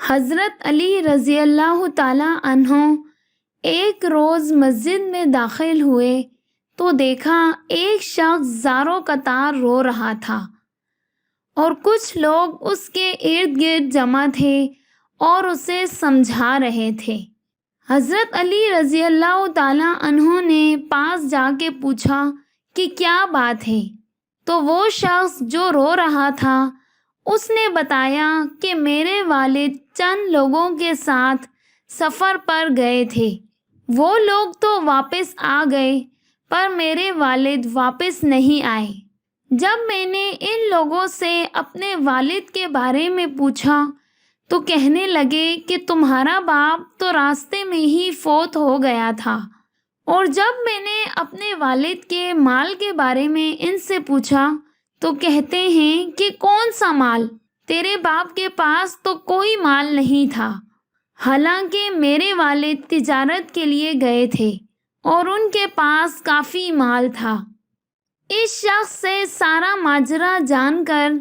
حضرت علی رضی اللہ تعالیٰ عنہ ایک روز مسجد میں داخل ہوئے تو دیکھا ایک شخص زاروں قطار رو رہا تھا اور کچھ لوگ اس کے ارد گرد جمع تھے اور اسے سمجھا رہے تھے۔ حضرت علی رضی اللہ تعالیٰ عنہ نے پاس جا کے پوچھا کہ کیا بات ہے، تو وہ شخص جو رو رہا تھا اس نے بتایا کہ میرے والد چند لوگوں کے ساتھ سفر پر گئے تھے، وہ لوگ تو واپس آ گئے پر میرے والد واپس نہیں آئے۔ جب میں نے ان لوگوں سے اپنے والد کے بارے میں پوچھا تو کہنے لگے کہ تمہارا باپ تو راستے میں ہی فوت ہو گیا تھا، اور جب میں نے اپنے والد کے مال کے بارے میں ان سے پوچھا تو کہتے ہیں کہ کون سا مال، تیرے باپ کے پاس تو کوئی مال نہیں تھا، حالانکہ میرے والد تجارت کے لیے گئے تھے اور ان کے پاس کافی مال تھا۔ اس شخص سے سارا ماجرا جان کر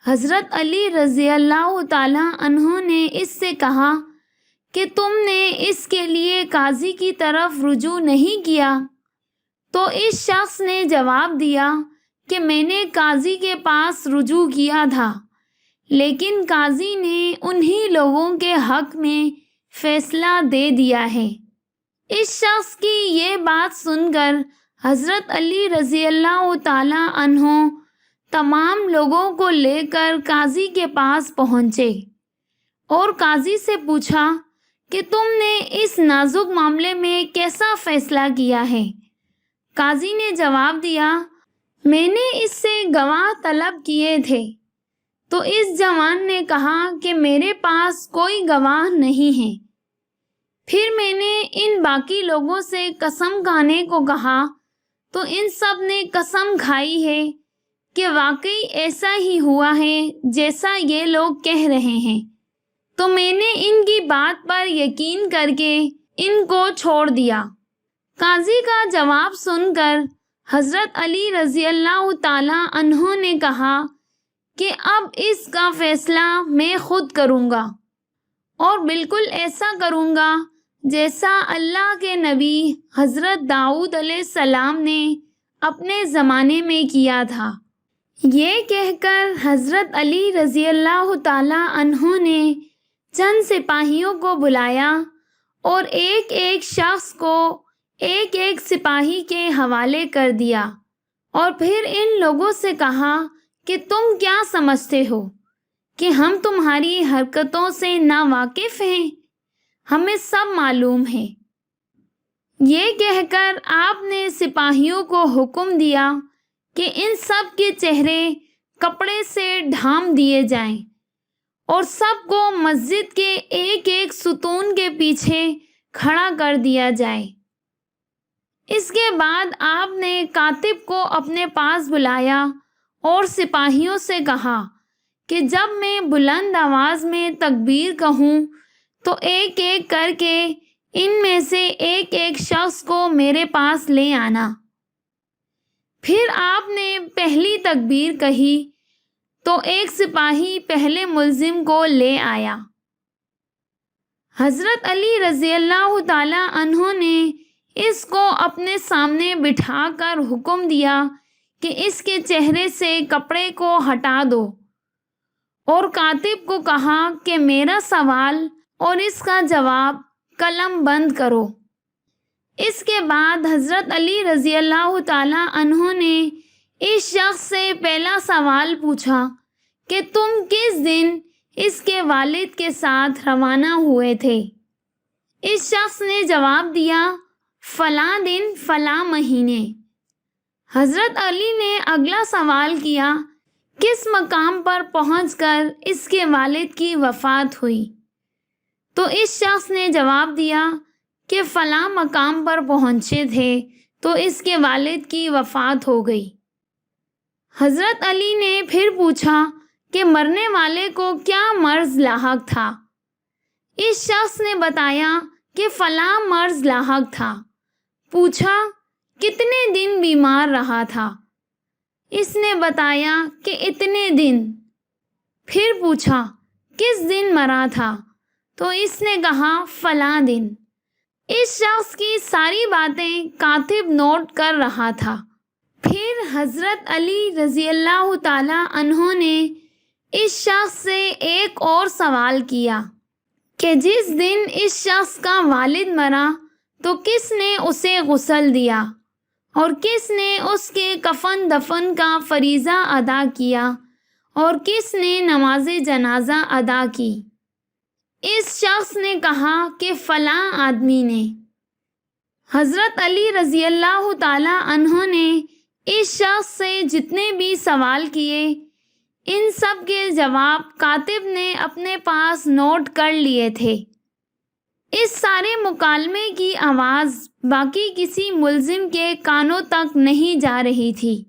حضرت علی رضی اللہ تعالیٰ عنہ نے اس سے کہا کہ تم نے اس کے لیے قاضی کی طرف رجوع نہیں کیا؟ تو اس شخص نے جواب دیا کہ میں نے قاضی کے پاس رجوع کیا تھا، لیکن قاضی نے انہی لوگوں کے حق میں فیصلہ دے دیا ہے۔ اس شخص کی یہ بات سن کر حضرت علی رضی اللہ تعالیٰ عنہ تمام لوگوں کو لے کر قاضی کے پاس پہنچے اور قاضی سے پوچھا کہ تم نے اس نازک معاملے میں کیسا فیصلہ کیا ہے؟ قاضی نے جواب دیا، میں نے اس سے گواہ طلب کیے تھے، تو اس جوان نے کہا کہ میرے پاس کوئی گواہ نہیں ہے۔ پھر میں نے ان باقی لوگوں سے قسم کھانے کو کہا تو ان سب نے قسم کھائی ہے کہ واقعی ایسا ہی ہوا ہے جیسا یہ لوگ کہہ رہے ہیں، تو میں نے ان کی بات پر یقین کر کے ان کو چھوڑ دیا۔ قاضی کا جواب سن کر حضرت علی رضی اللہ تعالیٰ عنہ نے کہا کہ اب اس کا فیصلہ میں خود کروں گا، اور بالکل ایسا کروں گا جیسا اللہ کے نبی حضرت داؤد علیہ السلام نے اپنے زمانے میں کیا تھا۔ یہ کہہ کر حضرت علی رضی اللہ تعالیٰ عنہ نے چند سپاہیوں کو بلایا اور ایک ایک شخص کو ایک ایک سپاہی کے حوالے کر دیا، اور پھر ان لوگوں سے کہا کہ تم کیا سمجھتے ہو کہ ہم تمہاری حرکتوں سے ناواقف ہیں؟ ہمیں سب معلوم ہے۔ یہ کہہ کر آپ نے سپاہیوں کو حکم دیا کہ ان سب کے چہرے کپڑے سے ڈھانپ دیے جائیں اور سب کو مسجد کے ایک ایک ستون کے پیچھے کھڑا کر دیا جائے۔ اس کے بعد آپ نے کاتب کو اپنے پاس بلایا اور سپاہیوں سے کہا کہ جب میں بلند آواز میں تکبیر کہوں تو ایک ایک کر کے ان میں سے ایک ایک شخص کو میرے پاس لے آنا۔ پھر آپ نے پہلی تکبیر کہی تو ایک سپاہی پہلے ملزم کو لے آیا۔ حضرت علی رضی اللہ تعالیٰ عنہ نے اس کو اپنے سامنے بٹھا کر حکم دیا کہ اس کے چہرے سے کپڑے کو ہٹا دو، اور کاتب کو کہا کہ میرا سوال اور اس کا جواب قلم بند کرو۔ اس کے بعد حضرت علی رضی اللہ تعالیٰ عنہ نے اس شخص سے پہلا سوال پوچھا کہ تم کس دن اس کے والد کے ساتھ روانہ ہوئے تھے؟ اس شخص نے جواب دیا، فلاں دن فلاں مہینے۔ حضرت علی نے اگلا سوال کیا، کس مقام پر پہنچ کر اس کے والد کی وفات ہوئی؟ تو اس شخص نے جواب دیا کہ فلاں مقام پر پہنچے تھے تو اس کے والد کی وفات ہو گئی۔ حضرت علی نے پھر پوچھا کہ مرنے والے کو کیا مرض لاحق تھا؟ اس شخص نے بتایا کہ فلاں مرض لاحق تھا۔ پوچھا کتنے دن بیمار رہا تھا؟ اس نے بتایا کہ اتنے دن۔ پھر پوچھا کس دن مرا تھا؟ تو اس نے کہا فلاں دن۔ اس شخص کی ساری باتیں کاتب نوٹ کر رہا تھا۔ پھر حضرت علی رضی اللہ تعالی عنہ نے اس شخص سے ایک اور سوال کیا کہ جس دن اس شخص کا والد مرا تو کس نے اسے غسل دیا اور کس نے اس کے کفن دفن کا فریضہ ادا کیا اور کس نے نماز جنازہ ادا کی؟ اس شخص نے کہا کہ فلاں آدمی نے۔ حضرت علی رضی اللہ تعالی عنہ نے اس شخص سے جتنے بھی سوال کیے ان سب کے جواب کاتب نے اپنے پاس نوٹ کر لیے تھے۔ اس سارے مکالمے کی آواز باقی کسی ملزم کے کانوں تک نہیں جا رہی تھی،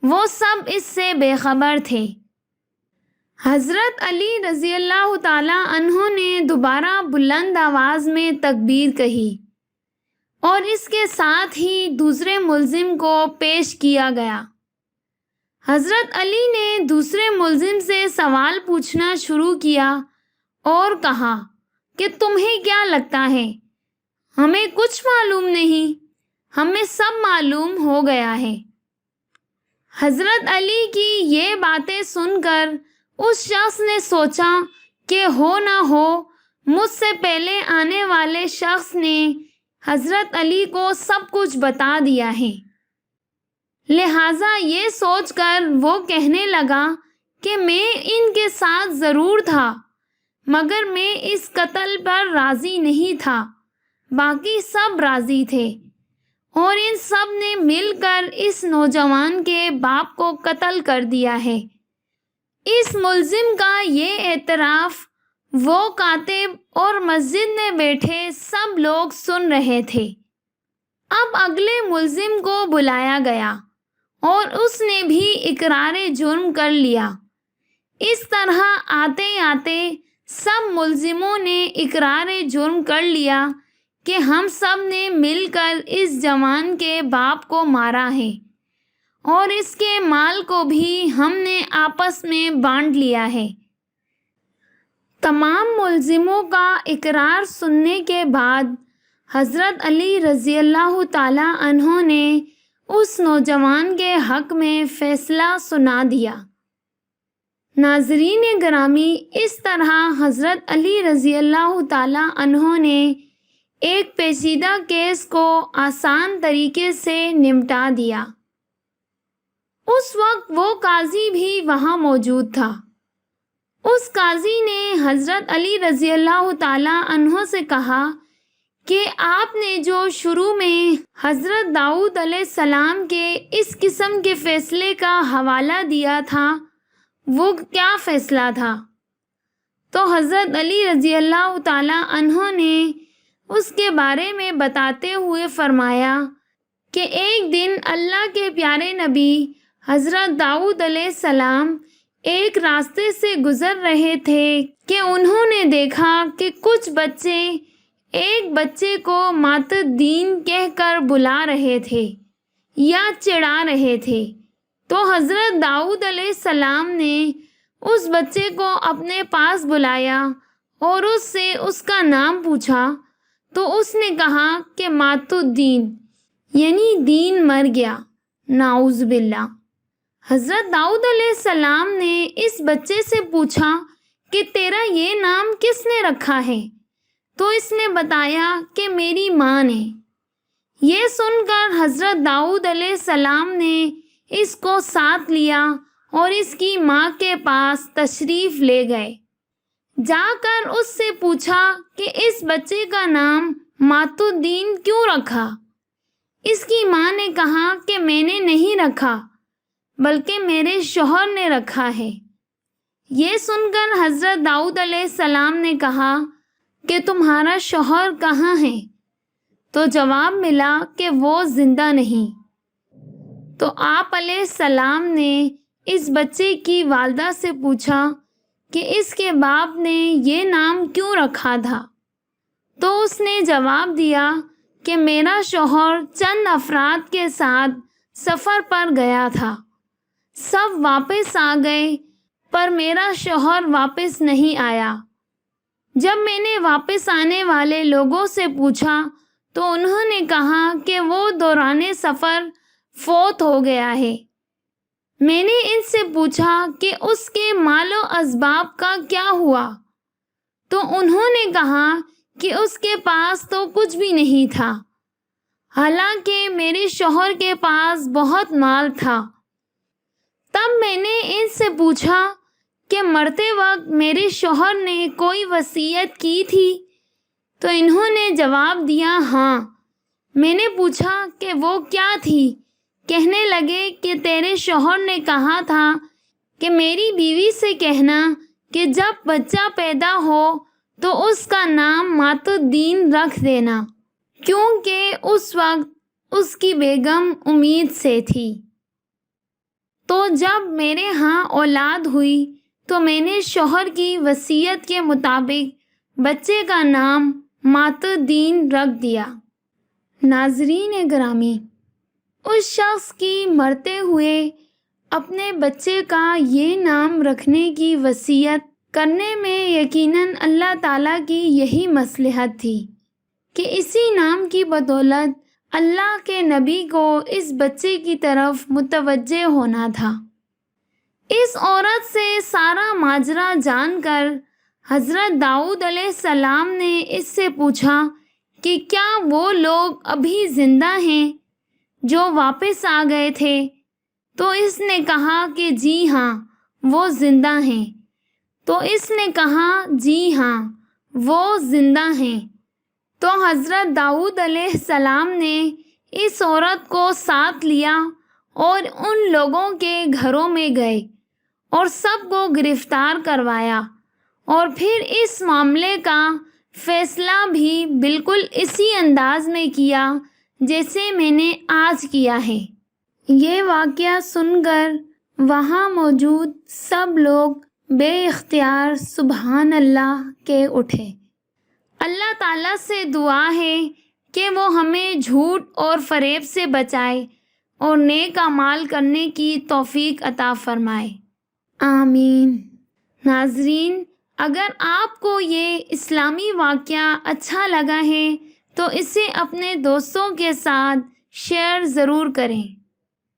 وہ سب اس سے بے خبر تھے۔ حضرت علی رضی اللہ تعالی عنہ نے دوبارہ بلند آواز میں تکبیر کہی اور اس کے ساتھ ہی دوسرے ملزم کو پیش کیا گیا۔ حضرت علی نے دوسرے ملزم سے سوال پوچھنا شروع کیا اور کہا کہ تمہیں کیا لگتا ہے؟ ہمیں کچھ معلوم نہیں، ہمیں سب معلوم ہو گیا ہے۔ حضرت علی کی یہ باتیں سن کر اس شخص نے سوچا کہ ہو نہ ہو مجھ سے پہلے آنے والے شخص نے حضرت علی کو سب کچھ بتا دیا ہے، لہٰذا یہ سوچ کر وہ کہنے لگا کہ میں ان کے ساتھ ضرور تھا مگر میں اس قتل پر راضی نہیں تھا، باقی سب راضی تھے اور ان سب نے مل کر اس نوجوان کے باپ کو قتل کر دیا ہے۔ اس ملزم کا یہ اعتراف وہ کاتب اور مسجد میں بیٹھے سب لوگ سن رہے تھے۔ اب اگلے ملزم کو بلایا گیا اور اس نے بھی اقرار جرم کر لیا۔ اس طرح آتے آتے سب ملزموں نے اقرار جرم کر لیا کہ ہم سب نے مل کر اس جوان کے باپ کو مارا ہے اور اس کے مال کو بھی ہم نے آپس میں بانٹ لیا ہے۔ تمام ملزموں کا اقرار سننے کے بعد حضرت علی رضی اللہ تعالی عنہ نے اس نوجوان کے حق میں فیصلہ سنا دیا۔ ناظرین گرامی، اس طرح حضرت علی رضی اللہ تعالی عنہ نے ایک پیچیدہ کیس کو آسان طریقے سے نمٹا دیا۔ اس وقت وہ قاضی بھی وہاں موجود تھا۔ اس قاضی نے حضرت علی رضی اللہ تعالی عنہ سے کہا کہ آپ نے جو شروع میں حضرت داؤد علیہ السلام کے اس قسم کے فیصلے کا حوالہ دیا تھا وہ کیا فیصلہ تھا؟ تو حضرت علی رضی اللہ تعالی عنہ نے اس کے بارے میں بتاتے ہوئے فرمایا کہ ایک دن اللہ کے پیارے نبی حضرت داؤد علیہ السلام ایک راستے سے گزر رہے تھے کہ انہوں نے دیکھا کہ کچھ بچے ایک بچے کو مات الدین کہہ کر بلا رہے تھے یا چڑھا رہے تھے۔ تو حضرت داؤد علیہ السلام نے اس بچے کو اپنے پاس بلایا اور اس سے اس کا نام پوچھا تو اس نے کہا کہ مات الدین یعنی دین مر گیا، نعوذ باللہ۔ حضرت داؤد علیہ السلام نے اس بچے سے پوچھا کہ تیرا یہ نام کس نے رکھا ہے؟ تو اس نے بتایا کہ میری ماں نے۔ یہ سن کر حضرت داؤد علیہ السلام نے اس کو ساتھ لیا اور اس کی ماں کے پاس تشریف لے گئے۔ جا کر اس سے پوچھا کہ اس بچے کا نام مات الدین کیوں رکھا؟ اس کی ماں نے کہا کہ میں نے نہیں رکھا بلکہ میرے شوہر نے رکھا ہے۔ یہ سن کر حضرت داؤد علیہ السلام نے کہا کہ تمہارا شوہر کہاں ہے؟ تو جواب ملا کہ وہ زندہ نہیں۔ تو آپ علیہ السلام نے اس بچے کی والدہ سے پوچھا کہ اس کے باپ نے یہ نام کیوں رکھا تھا؟ تو اس نے جواب دیا کہ میرا شوہر چند افراد کے ساتھ سفر پر گیا تھا، سب واپس آ گئے پر میرا شوہر واپس نہیں آیا۔ جب میں نے واپس آنے والے لوگوں سے پوچھا تو انہوں نے کہا کہ وہ دوران سفر فوت ہو گیا ہے۔ میں نے ان سے پوچھا کہ اس کے مال و اسباب کا کیا ہوا، تو انہوں نے کہا کہ اس کے پاس تو کچھ بھی نہیں تھا، حالانکہ میرے شوہر کے پاس بہت مال تھا۔ تب میں نے ان سے پوچھا کہ مرتے وقت میرے شوہر نے کوئی وصیت کی تھی؟ تو انہوں نے جواب دیا ہاں۔ میں نے پوچھا کہ وہ کیا تھی؟ کہنے لگے کہ تیرے شوہر نے کہا تھا کہ میری بیوی سے کہنا کہ جب بچہ پیدا ہو تو اس کا نام مات الدین رکھ دینا، کیونکہ اس وقت اس کی بیگم امید سے تھی۔ تو جب میرے ہاں اولاد ہوئی تو میں نے شوہر کی وصیت کے مطابق بچے کا نام مات الدین رکھ دیا۔ ناظرین گرامی، اس شخص کی مرتے ہوئے اپنے بچے کا یہ نام رکھنے کی وصیت کرنے میں یقیناً اللہ تعالیٰ کی یہی مصلحت تھی کہ اسی نام کی بدولت اللہ کے نبی کو اس بچے کی طرف متوجہ ہونا تھا۔ اس عورت سے سارا ماجرا جان کر حضرت داؤد علیہ السلام نے اس سے پوچھا کہ کیا وہ لوگ ابھی زندہ ہیں جو واپس آ گئے تھے؟ تو اس نے کہا کہ جی ہاں، وہ زندہ ہیں۔ تو اس نے کہا جی ہاں، وہ زندہ ہیں۔ تو حضرت داؤد علیہ السلام نے اس عورت کو ساتھ لیا اور ان لوگوں کے گھروں میں گئے اور سب کو گرفتار کروایا، اور پھر اس معاملے کا فیصلہ بھی بالکل اسی انداز میں کیا جیسے میں نے آج کیا ہے۔ یہ واقعہ سن کر وہاں موجود سب لوگ بے اختیار سبحان اللہ کہہ اٹھے۔ اللہ تعالیٰ سے دعا ہے کہ وہ ہمیں جھوٹ اور فریب سے بچائے اور نیک اعمال کرنے کی توفیق عطا فرمائے، آمین۔ ناظرین، اگر آپ کو یہ اسلامی واقعہ اچھا لگا ہے تو اسے اپنے دوستوں کے ساتھ شیئر ضرور کریں۔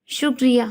شکریہ۔